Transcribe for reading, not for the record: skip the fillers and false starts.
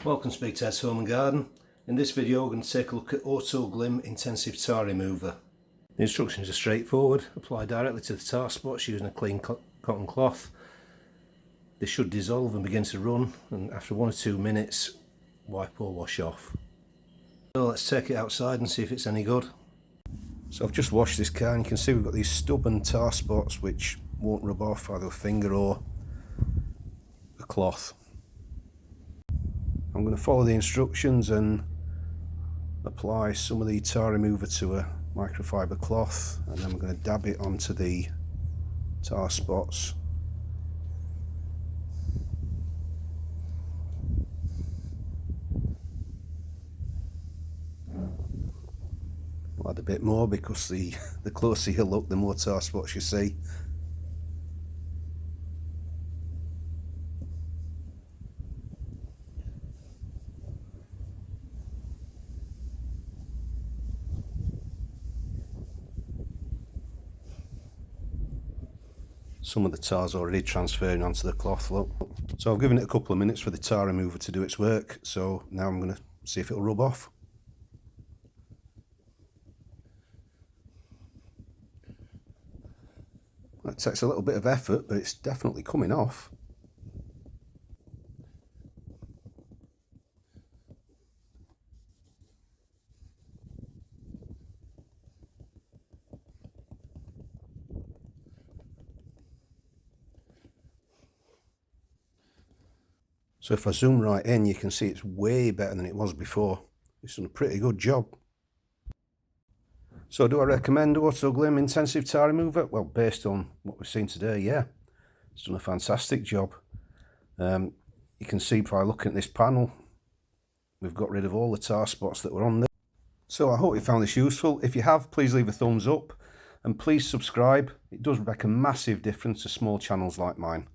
Welcome to Big Ted's Home and Garden. In this video we're going to take a look at AutoGlym Intensive Tar Remover. The instructions are straightforward. Apply directly to the tar spots using a clean cotton cloth. They should dissolve and begin to run, and after 1 or 2 minutes wipe or wash off. So let's take it outside and see if it's any good. So I've just washed this car and you can see we've got these stubborn tar spots which won't rub off either a finger or the cloth. I'm going to follow the instructions and apply some of the tar remover to a microfiber cloth, and then we're going to dab it onto the tar spots. I'll add a bit more because the closer you look, the more tar spots you see. Some of the tar's already transferring onto the cloth, look. So I've given it a couple of minutes for the tar remover to do its work, so now I'm going to see if it'll rub off. That takes a little bit of effort, but it's definitely coming off. So if I zoom right in, you can see it's way better than it was before. It's done a pretty good job. So do I recommend AutoGlym Intensive Tar Remover? Well, based on what we've seen today, yeah. It's done a fantastic job. You can see by looking at this panel, we've got rid of all the tar spots that were on there. So I hope you found this useful. If you have, please leave a thumbs up and please subscribe. It does make a massive difference to small channels like mine.